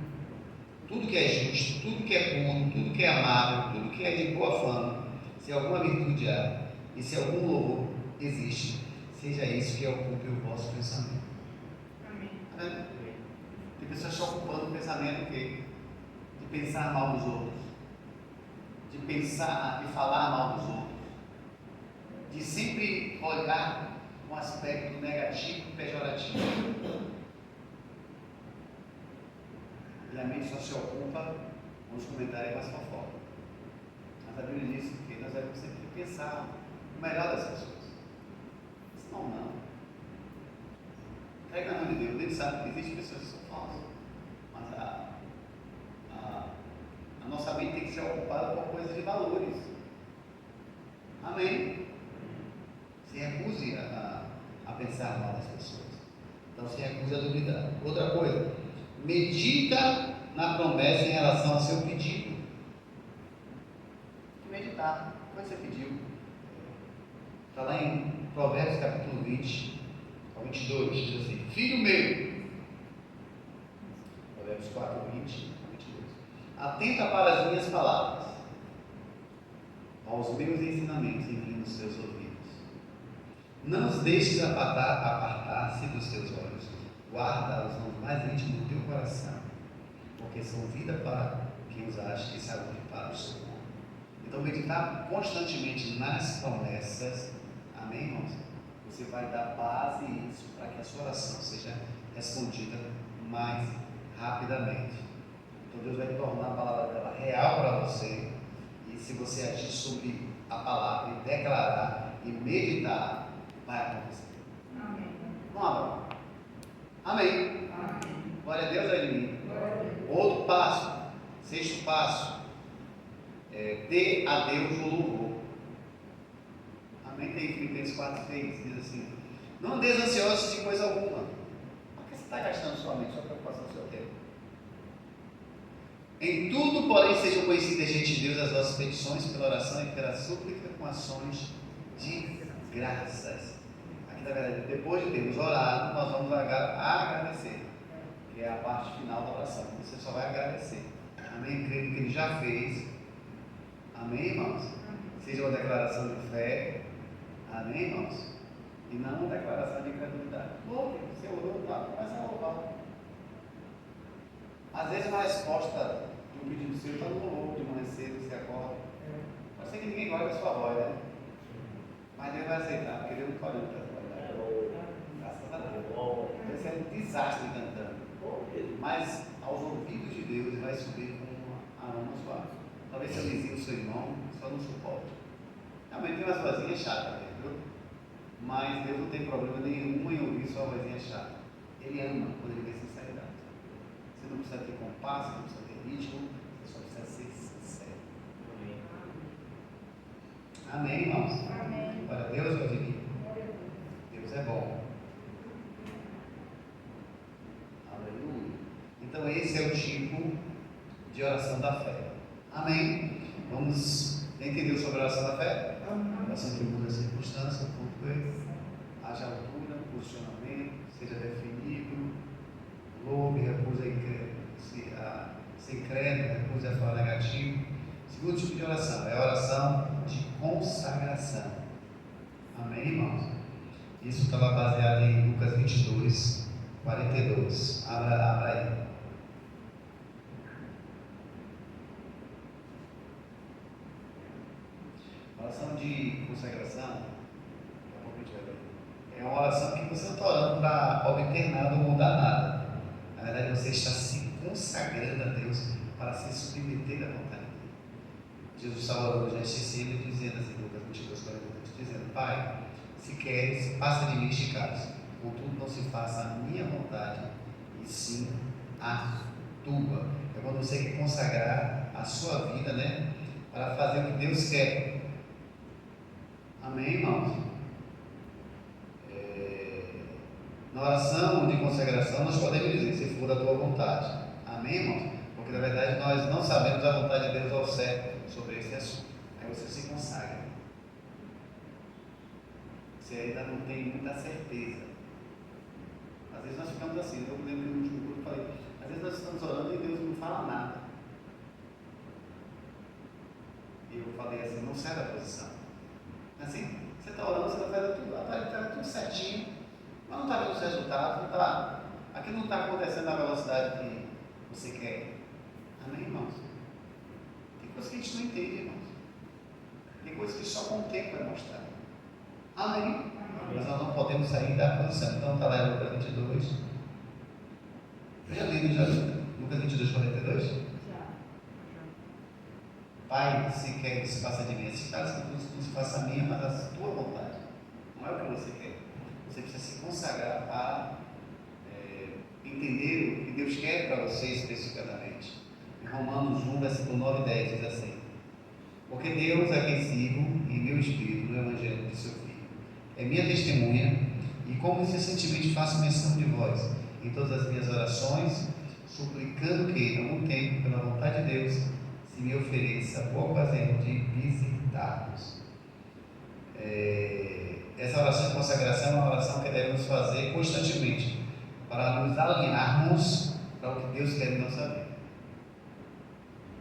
tudo que é justo, tudo que é puro, tudo que é amável, tudo que é de boa fama, se alguma virtude há e se algum louvor existe, seja isso que ocupe o vosso pensamento. Amém. Tem pessoas só ocupando o pensamento de pensar mal dos outros, de pensar, de falar mal dos outros, de sempre olhar um aspecto negativo e pejorativo. E a mente só se ocupa com os comentários mais fofocas. Mas a Bíblia diz que nós devemos sempre pensar o melhor das pessoas. Senão não. Pega na mão de Deus, ele sabe que existem pessoas que são falsas. Mas a nossa mente tem que ser ocupada por coisas de valores. Amém? Se recuse a pensar mal das pessoas. Então se recuse a duvidar. Outra coisa, medita na promessa em relação ao seu pedido. Meditar. O que você pediu? Está lá em Provérbios capítulo 20, ao 22, diz assim: Filho meu, Provérbios 4, 20 ao 22, atenta para as minhas palavras, aos meus ensinamentos, inclina os teus ouvidos. Não os deixes apartar-se dos teus olhos, guarda-os no mais íntimo do teu coração, porque são vida para quem os acha e saúde para o seu corpo. Então, meditar constantemente nas promessas, amém, irmãos? Você vai dar base a isso para que a sua oração seja respondida mais rapidamente. Então, Deus vai tornar a palavra dela real para você. E se você agir sobre a palavra e declarar e meditar, vai acontecer. Amém. Vamos lá. Amém. Amém. Glória a Deus, Aline. Outro passo, sexto passo. Dê a Deus o louvor. Amém? Tem Filipenses 4:6, diz assim: não andeis ansiosos de coisa alguma. Por que você está gastando sua mente, sua preocupação, seu tempo? Em tudo, porém, sejam conhecidas diante de Deus as vossas petições pela oração e pela súplica com ações de graças. Aqui, na verdade, depois de termos orado, nós vamos agradecer, que é a parte final da oração. Você só vai agradecer. Amém? Creio que Ele já fez. Amém, irmãos? Seja uma declaração de fé. Amém, irmãos? E não uma declaração de incredulidade. Louve, você orou, tá? Começa a louvar. Às vezes uma resposta de um pedido seu está no louvor, de manhã cedo, você acorda. Pode ser que ninguém goste da sua voz, né? Mas Deus vai aceitar, porque Deus não pode ouvir a sua voz. Graças a Deus. Você é um desastre cantando. Mas aos ouvidos de Deus ele vai subir com a alma suave. Talvez seu vizinho, seu irmão, só não suporte. Realmente tem umas vozinhas chatas, viu? Mas Deus não tem problema nenhum em ouvir sua vozinha chata. Ele ama quando ele vê sinceridade. Você não precisa ter compasso, não precisa ter ritmo, você só precisa ser sincero. Amém, irmãos? Amém. Glória a Deus, meu divino. Deus é bom. Aleluia. Então esse é o tipo de oração da fé. Amém? Vamos entender sobre a oração da fé? Oração que muda a circunstância, o ponto é: haja altura, posicionamento, seja definido, louve, recusa ser incrédulo, recusa a falar negativo. Segundo tipo de oração é a oração de consagração. Amém, irmãos? Isso estava baseado em Lucas 22, 42. Abra aí. Oração de consagração, daqui a pouco a gente vai ver, é uma oração que você não está orando para obter nada ou mudar nada. Na verdade, você está se consagrando a Deus para se submeter à vontade dele. Jesus estava orando já Getsemane dizendo assim, Lucas 22, 42, dizendo: Pai, se queres, passa de mim este cálice, contudo não se faça a minha vontade, e sim a tua. É quando você quer consagrar a sua vida, né, para fazer o que Deus quer. Amém, irmãos? Na oração de consagração, nós podemos dizer, se for da tua vontade. Amém, irmãos? Porque na verdade nós não sabemos a vontade de Deus ao certo sobre esse assunto. Aí você se consagra. Você ainda não tem muita certeza. Às vezes nós ficamos assim, eu lembro que no último culto eu falei, às vezes nós estamos orando e Deus não fala nada. E eu falei assim, não sai da posição. Assim, você está orando, você está tudo certinho, mas não está vendo os resultados, aquilo não está acontecendo na velocidade que você quer. Amém, irmãos? Tem coisa que a gente não entende, irmãos. Tem coisa que só com o tempo vai mostrar. Amém? Mas nós não podemos sair da posição. Então está lá em Lucas 22. Eu já li, Lucas 22, 42? Já. Pai, se quer que se faça de mim, esse caso não se faça a minha, mas a tua vontade. Não é o que você quer. Você precisa se consagrar para entender o que Deus quer para você especificamente. Em Romanos 1, versículo 9 e 10 diz assim: porque Deus é quem sigo em meu espírito no Evangelho de seu Filho. É minha testemunha, e como incessantemente faço menção de vós em todas as minhas orações, suplicando que, em algum tempo, pela vontade de Deus, se me ofereça boa ocasião de visitar-vos. Essa oração de consagração é uma oração que devemos fazer constantemente para nos alinharmos para o que Deus quer em nossa vida.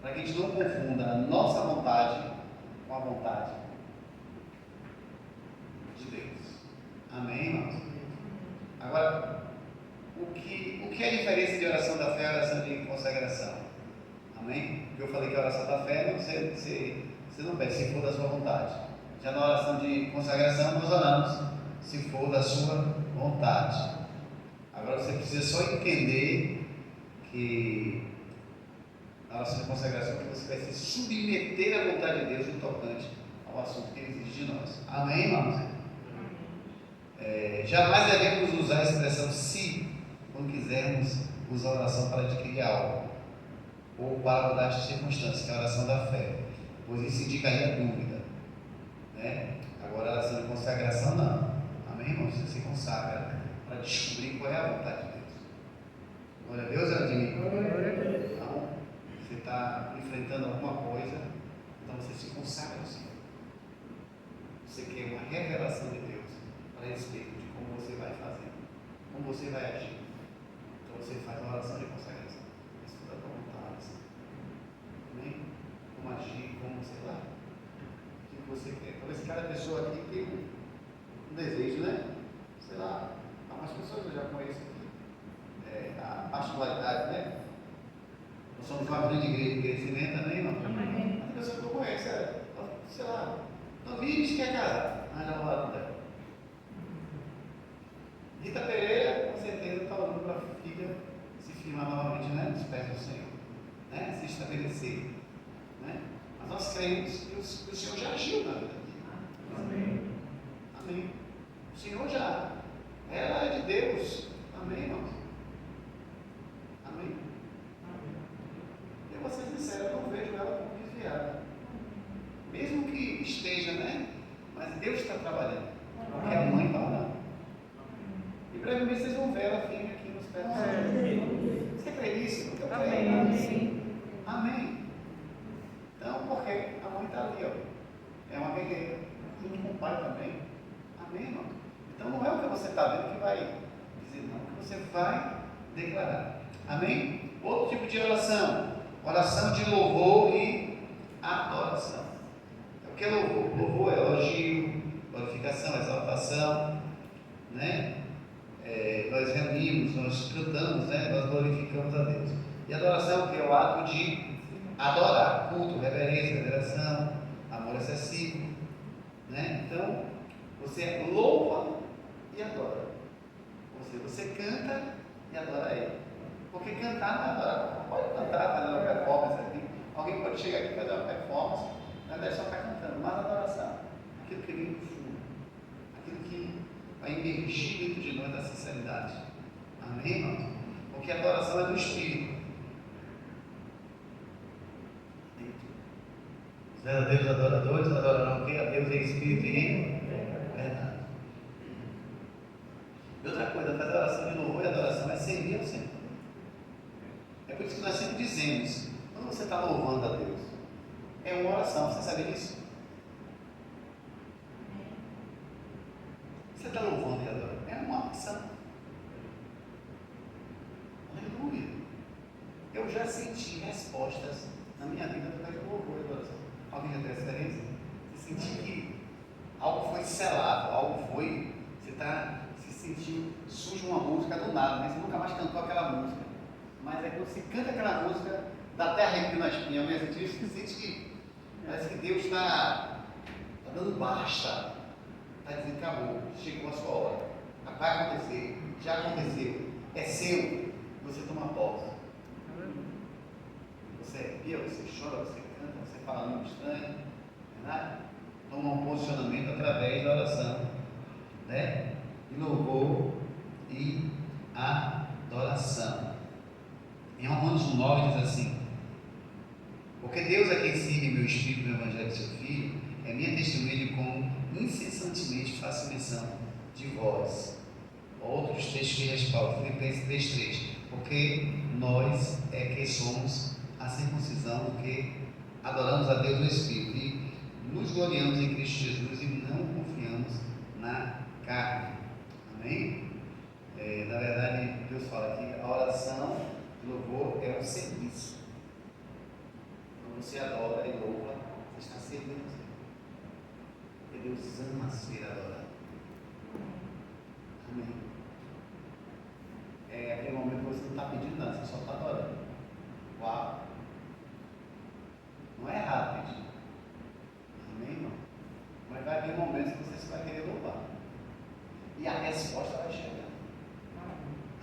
Para que a gente não confunda a nossa vontade com a vontade de Deus. Amém, irmãos? Agora, o que é a diferença de oração da fé e oração de consagração? Amém? Porque eu falei que a oração da fé, você não pede se for da sua vontade. Já na oração de consagração, nós oramos se for da sua vontade. Agora você precisa só entender que na oração de consagração que você vai se submeter à vontade de Deus no tocante ao assunto que Ele exige de nós. Amém, irmãos? Jamais devemos usar a expressão se quando quisermos usar a oração para adquirir algo ou para mudar de circunstância, que é a oração da fé, pois isso indicaria dúvida, né? Agora a oração de consagração não. Amém, irmãos? Você se consagra para descobrir qual é a vontade de Deus. Glória a Deus, Eladinho. Então, você está enfrentando alguma coisa, então você se consagra ao Senhor. Você quer uma revelação de Deus para respeito de como você vai fazer, como você vai agir. Então você faz uma oração de consagração. Estuda a tua vontade. Amém? Como agir, como, sei lá, o que você quer. Talvez cada pessoa aqui tem um desejo, né? Sei lá, algumas pessoas eu já conheço aqui. A particularidade, né? Nós somos uma grande igreja de crescimento também, não? Amém. A pessoa que eu conheço, sei lá, novinha quer casar, mas já não dela. Rita Pereira, com certeza, está orando para a filha se firmar novamente, né, nos pés do Senhor, né, se estabelecer. Né? Mas nós cremos que o Senhor já agiu na vida dela. Amém. Amém. O Senhor já. Ela é de Deus. Amém, irmãos? Amém. Eu vou ser sincero, eu não vejo ela como desviada. Mesmo que esteja, né? Mas Deus está trabalhando. Porque a mãe está orando. E brevemente vocês vão ver ela firme aqui nos pés do Senhor. Você crê nisso? Eu creio. Amém. Amém. Então, porque a mãe está ali, ó. É uma guerreira. Junto com o pai também. Amém, irmão? Então não é o que você está vendo que vai dizer, não. É o que você vai declarar. Amém? Outro tipo de oração. Oração de louvor e adoração. O que é louvor? Louvor é elogio, glorificação, exaltação, né? Nós reunimos, nós cantamos, né? Nós glorificamos a Deus. E adoração que é o ato de adorar, culto, reverência, veneração, amor excessivo, né? Então, você louva e adora. Você canta e adora Ele. Porque cantar não é adorar. Pode cantar, fazer uma performance aqui. Alguém pode chegar aqui e fazer uma performance, não deve só estar cantando, mas adoração. Aquilo que vem do fundo. Aquilo que vai emergir dentro de nós da sinceridade. Amém, irmãos? Porque a adoração é do Espírito. verdadeiros adoradores adorarão quem? A Deus em espírito e em verdade. E outra coisa, fazer oração de louvor e adoração é servir ao Senhor. É por isso que nós sempre dizemos, quando você está louvando a Deus, é uma oração, você sabe disso? Você está louvando e adorando, é uma oração. Aleluia. Eu já senti respostas na minha vida através do louvor e adoração. Alguém já tem essa experiência? Você sentiu que algo foi selado, algo foi. Você sentiu, surge uma música do nada, né? Você nunca mais cantou aquela música. Mas é que você canta aquela música, dá até arrepio na espinha. Alguém sentiu isso? Você sente que parece que Deus está dando basta. Está dizendo, acabou, chegou a sua hora. Vai acontecer, já aconteceu, é seu. Você toma posse. Você arrepia, você chora, você canta, você fala nome estranho, não é nada? Toma um posicionamento através da oração, né? De louvor e adoração. Em Romanos 9 diz assim: porque Deus é quem sirve meu espírito no Evangelho de seu Filho, é minha testemunha de como incessantemente faço menção de vós. Outros textos que respaldam, Filipenses 3:3, porque nós é que somos a circuncisão, porque adoramos a Deus no Espírito e nos gloriamos em Cristo Jesus e não confiamos na carne. Amém? Na verdade, Deus fala que a oração de louvor é um serviço. Quando você adora e louva, você está servindo a Deus. Porque Deus ama ser adorado. Amém? É aquele momento que você não está pedindo nada, você só está adorando. Uau! Não é errado pedir. Amém, irmão? Mas vai haver momentos que você vai querer louvar. E a resposta vai chegar.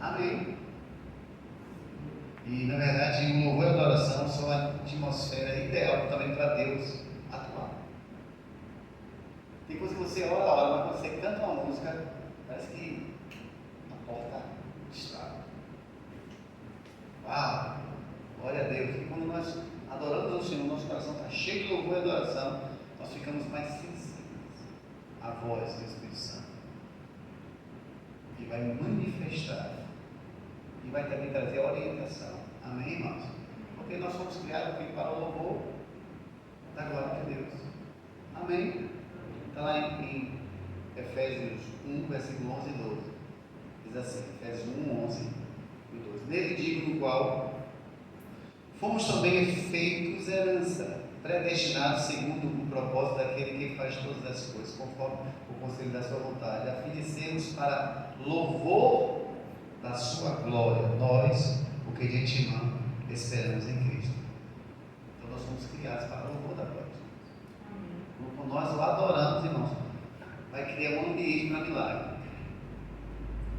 Amém? E na verdade, o louvor e a adoração são a atmosfera ideal também para Deus atuar. Tem coisa que você ora, mas quando você canta uma música, parece que a porta está. Uau! Glória a Deus. E quando nós adoramos o Senhor, nosso coração está cheio de louvor e adoração, nós ficamos mais sensíveis à voz do Espírito Santo, que vai manifestar e vai também trazer orientação. Amém, irmãos? Porque nós fomos criados aqui para o louvor da glória de Deus. Amém? Está lá em Efésios 1, versículo 11 e 12. Diz assim, Efésios 1, 11 e 12. Nele digo, no qual fomos também feitos herança, predestinados segundo o propósito daquele que faz todas as coisas, conforme o conselho da sua vontade, a fim de sermos para louvor da sua glória, nós, porque de antemão esperamos em Cristo. Então nós somos criados para louvor da glória. Quando nós o adoramos, irmãos, vai criar um ambiente para milagre.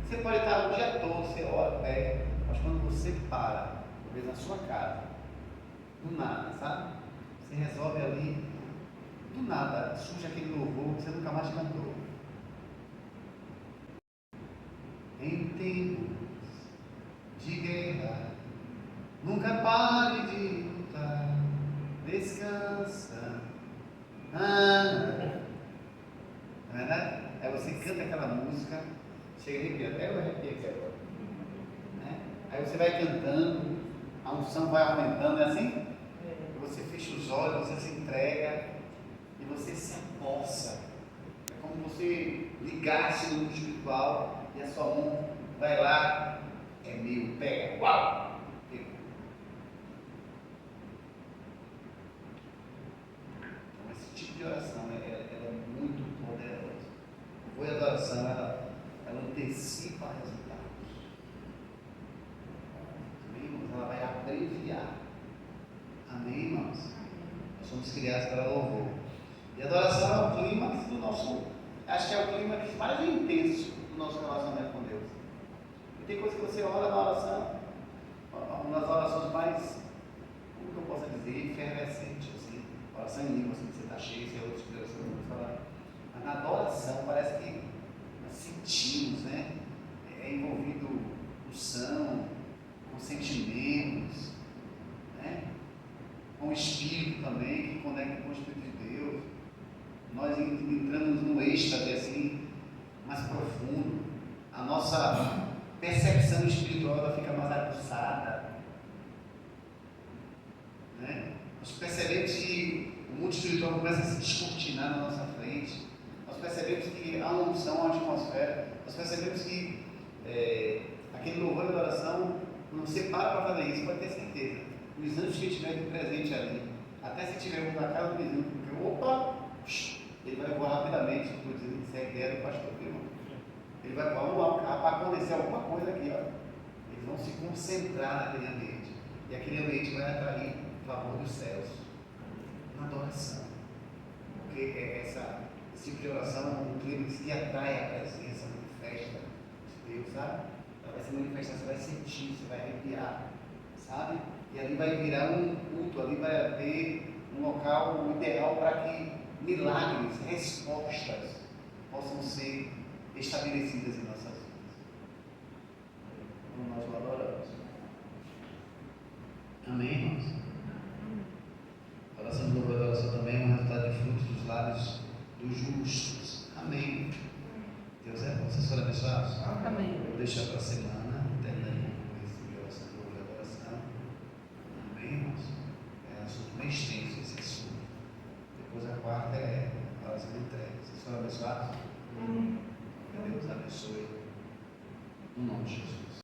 Você pode estar o dia todo, você ora, pede, mas quando você para, talvez na sua casa, do nada, sabe? Você resolve ali, do nada, surge aquele louvor que você nunca mais cantou. Em tempos de guerra, nunca pare de lutar, descansa. Não é verdade? Aí você canta aquela música, chega a arrepiar, até eu arrepio aqui agora. Né? Aí você vai cantando, a unção vai aumentando, é assim? Você fecha os olhos, você se entrega e você se apossa. É como você ligasse no mundo espiritual e a sua mão vai lá, é meu, pega, uau! Pega. Então esse tipo de oração ela é muito poderosa. A boa adoração ela antecipa resultados. Amém, irmãos? Ela vai abreviar. Amém, irmãos? Nós somos criados para louvor. E a adoração é o clímax do nosso, acho que é o clímax mais intenso do nosso relacionamento com Deus. E tem coisa que você ora na oração, uma das orações mais, como que eu posso dizer, efervescente, assim, oração em língua, assim, que você está cheio, você é outro Deus, você não vai falar. Mas na adoração parece que nós sentimos, né? É envolvido unção, com sentimentos, né? Com o Espírito também, que conecta com o Espírito espiritual ela fica mais aguçada. Né? Nós percebemos que o mundo espiritual começa a se descortinar na nossa frente. Nós percebemos que há uma unção, uma atmosfera. Nós percebemos que aquele louvor e adoração, quando você para fazer isso, pode ter certeza. Os anjos que estiverem presentes ali, até se tiver um na casa do vizinho, porque opa, ele vai voar rapidamente. Estou dizendo que isso é a ideia do pastor, viu? Ele vai voar para acontecer alguma coisa aqui, ó. Eles vão se concentrar naquele ambiente. E aquele ambiente vai atrair o favor dos céus. Uma adoração. Porque esse tipo de oração é um clima que atrai a presença, manifesta de Deus, sabe? Ela vai se manifestar, você vai sentir, você vai arrepiar, sabe? E ali vai virar um culto, ali vai haver um local ideal para que milagres, respostas possam ser estabelecidas em nossas vidas. Como nós o adoramos. Amém, irmãos? A oração de louvor e adoração também é um resultado de frutos dos lábios dos justos. Amém. Deus é bom. Vocês foram abençoados? Amém. Vou deixar para a semana, terminando com esse de oração de louvor e adoração. Amém, irmãos? É um assunto bem extenso esse assunto. Depois a quarta é a oração de entrega. Vocês foram abençoados? Amém. Que Deus abençoe. No nome de Jesus.